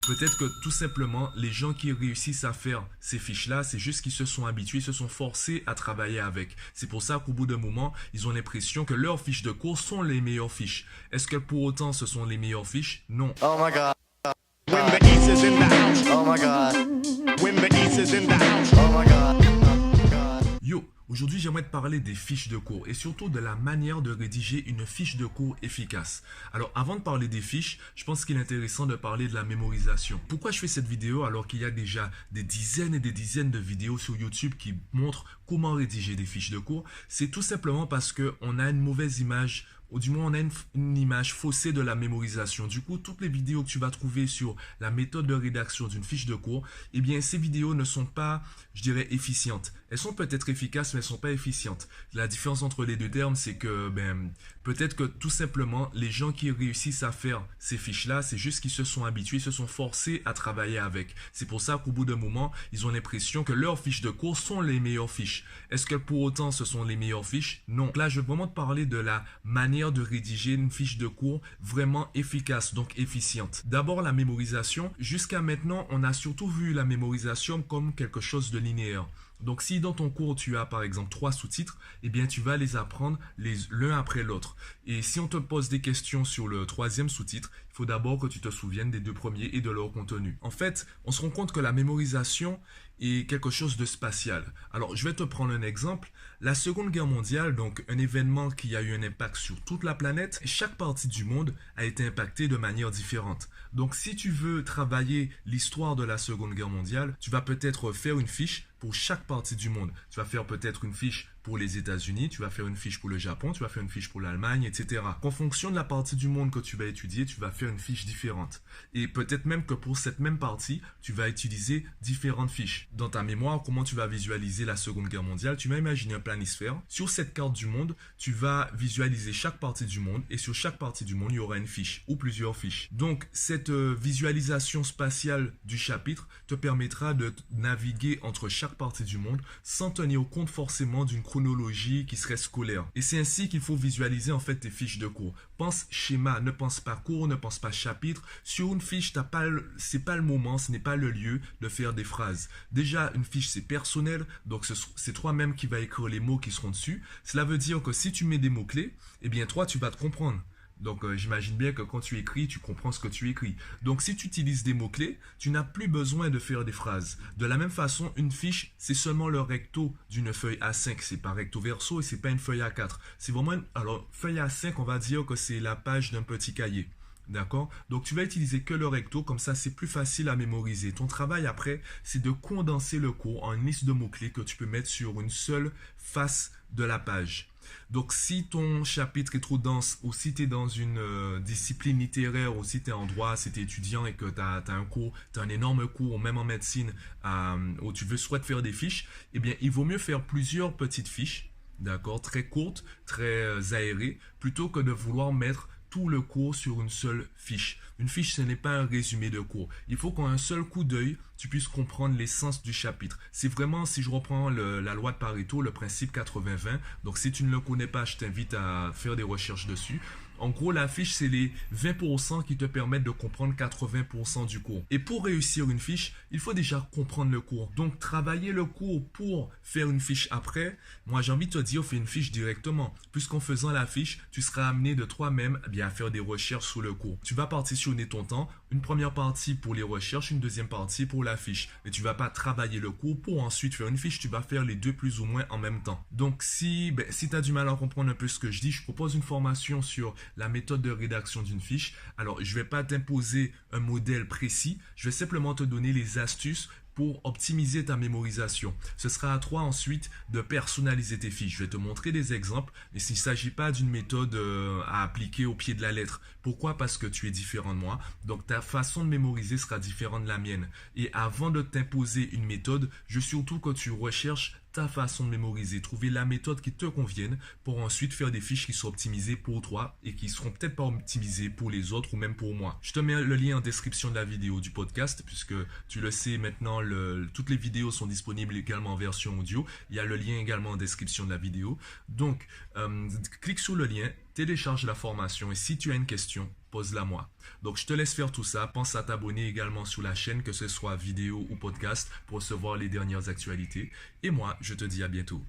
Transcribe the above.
Peut-être que tout simplement, les gens qui réussissent à faire ces fiches-là, c'est juste qu'ils se sont habitués, ils se sont forcés à travailler avec. C'est pour ça qu'au bout d'un moment, ils ont l'impression que leurs fiches de cours sont les meilleures fiches. Est-ce que pour autant ce sont les meilleures fiches? Non. Oh my god. When the East is in the house. Oh my god. When the East is in the house. Oh my god. Yo, aujourd'hui j'aimerais te parler des fiches de cours et surtout de la manière de rédiger une fiche de cours efficace. Alors avant de parler des fiches, je pense qu'il est intéressant de parler de la mémorisation. Pourquoi je fais cette vidéo alors qu'il y a déjà des dizaines et des dizaines de vidéos sur YouTube qui montrent comment rédiger des fiches de cours? C'est tout simplement parce qu'on a une mauvaise image, ou du moins on a une image faussée de la mémorisation. Du coup, toutes les vidéos que tu vas trouver sur la méthode de rédaction d'une fiche de cours, eh bien ces vidéos ne sont pas, je dirais, efficientes. Elles sont peut-être efficaces, mais elles ne sont pas efficientes. La différence entre les deux termes, c'est que peut-être que tout simplement, les gens qui réussissent à faire ces fiches-là, c'est juste qu'ils se sont habitués, ils se sont forcés à travailler avec. C'est pour ça qu'au bout d'un moment, ils ont l'impression que leurs fiches de cours sont les meilleures fiches. Est-ce que pour autant ce sont les meilleures fiches? Non. Là, je vais vraiment te parler de la manière de rédiger une fiche de cours vraiment efficace, donc efficiente. D'abord, la mémorisation. Jusqu'à maintenant, on a surtout vu la mémorisation comme quelque chose de linéaire. Donc, si dans ton cours, tu as par exemple 3 sous-titres, eh bien, tu vas les apprendre l'un après l'autre. Et si on te pose des questions sur le 3e sous-titre, il faut d'abord que tu te souviennes des 2 premiers et de leur contenu. En fait, on se rend compte que la mémorisation est quelque chose de spatial. Alors, je vais te prendre un exemple. La Seconde Guerre mondiale, donc un événement qui a eu un impact sur toute la planète, chaque partie du monde a été impactée de manière différente. Donc, si tu veux travailler l'histoire de la Seconde Guerre mondiale, tu vas peut-être faire une fiche pour chaque partie du monde. Tu vas faire peut-être une fiche pour les États-Unis, tu vas faire une fiche pour le Japon, tu vas faire une fiche pour l'Allemagne, etc. En fonction de la partie du monde que tu vas étudier, tu vas faire une fiche différente. Et peut-être même que pour cette même partie, tu vas utiliser différentes fiches. Dans ta mémoire, comment tu vas visualiser la Seconde Guerre mondiale? Tu vas imaginer un planisphère. Sur cette carte du monde, tu vas visualiser chaque partie du monde et sur chaque partie du monde, il y aura une fiche ou plusieurs fiches. Donc, cette visualisation spatiale du chapitre te permettra de naviguer entre chaque partie du monde sans tenir compte forcément d'une chronologie qui serait scolaire. Et c'est ainsi qu'il faut visualiser en fait tes fiches de cours. Pense schéma, ne pense pas cours, ne pense pas chapitre. Sur une fiche, c'est pas le moment, ce n'est pas le lieu de faire des phrases. Déjà, une fiche c'est personnel, donc c'est toi-même qui vas écrire les mots qui seront dessus. Cela veut dire que si tu mets des mots-clés, eh bien toi tu vas te comprendre. Donc, j'imagine bien que quand tu écris, tu comprends ce que tu écris. Donc, si tu utilises des mots-clés, tu n'as plus besoin de faire des phrases. De la même façon, une fiche, c'est seulement le recto d'une feuille A5. C'est pas recto verso et c'est pas une feuille A4. C'est vraiment alors, feuille A5, on va dire que c'est la page d'un petit cahier. D'accord? Donc, tu vas utiliser que le recto, comme ça, c'est plus facile à mémoriser. Ton travail après, c'est de condenser le cours en une liste de mots-clés que tu peux mettre sur une seule face de la page. Donc, si ton chapitre est trop dense ou si tu es dans une discipline littéraire ou si tu es en droit, si tu es étudiant et que tu as un cours, tu as un énorme cours ou même en médecine où tu souhaites faire des fiches, eh bien, il vaut mieux faire plusieurs petites fiches, d'accord, très courtes, très aérées, plutôt que de vouloir mettre tout le cours sur une seule fiche. Une fiche, ce n'est pas un résumé de cours. Il faut qu'en un seul coup d'œil, tu puisses comprendre l'essence du chapitre. C'est vraiment, si je reprends la loi de Pareto, le principe 80-20. Donc, si tu ne le connais pas, je t'invite à faire des recherches dessus. En gros, la fiche, c'est les 20% qui te permettent de comprendre 80% du cours. Et pour réussir une fiche, il faut déjà comprendre le cours. Donc, travailler le cours pour faire une fiche après, moi, j'ai envie de te dire, fais une fiche directement. Puisqu'en faisant la fiche, tu seras amené de toi-même à faire des recherches sur le cours. Tu vas partitionner ton temps, une première partie pour les recherches, une deuxième partie pour la fiche. Et tu ne vas pas travailler le cours pour ensuite faire une fiche, tu vas faire les deux plus ou moins en même temps. Donc, si tu as du mal à comprendre un peu ce que je dis, je propose une formation sur la méthode de rédaction d'une fiche. Alors, je ne vais pas t'imposer un modèle précis, je vais simplement te donner les astuces pour optimiser ta mémorisation. Ce sera à toi ensuite de personnaliser tes fiches. Je vais te montrer des exemples, mais s'il ne s'agit pas d'une méthode à appliquer au pied de la lettre. Pourquoi? Parce que tu es différent de moi. Donc, ta façon de mémoriser sera différente de la mienne. Et avant de t'imposer une méthode, je veux surtout que tu recherches ta façon de mémoriser, trouver la méthode qui te convienne pour ensuite faire des fiches qui sont optimisées pour toi et qui seront peut-être pas optimisées pour les autres ou même pour moi. Je te mets le lien en description de la vidéo du podcast puisque tu le sais maintenant, toutes les vidéos sont disponibles également en version audio. Il y a le lien également en description de la vidéo. Donc, clique sur le lien télécharge la formation et si tu as une question, pose-la moi. Donc je te laisse faire tout ça. Pense à t'abonner également sur la chaîne, que ce soit vidéo ou podcast, pour recevoir les dernières actualités. Et moi, je te dis à bientôt.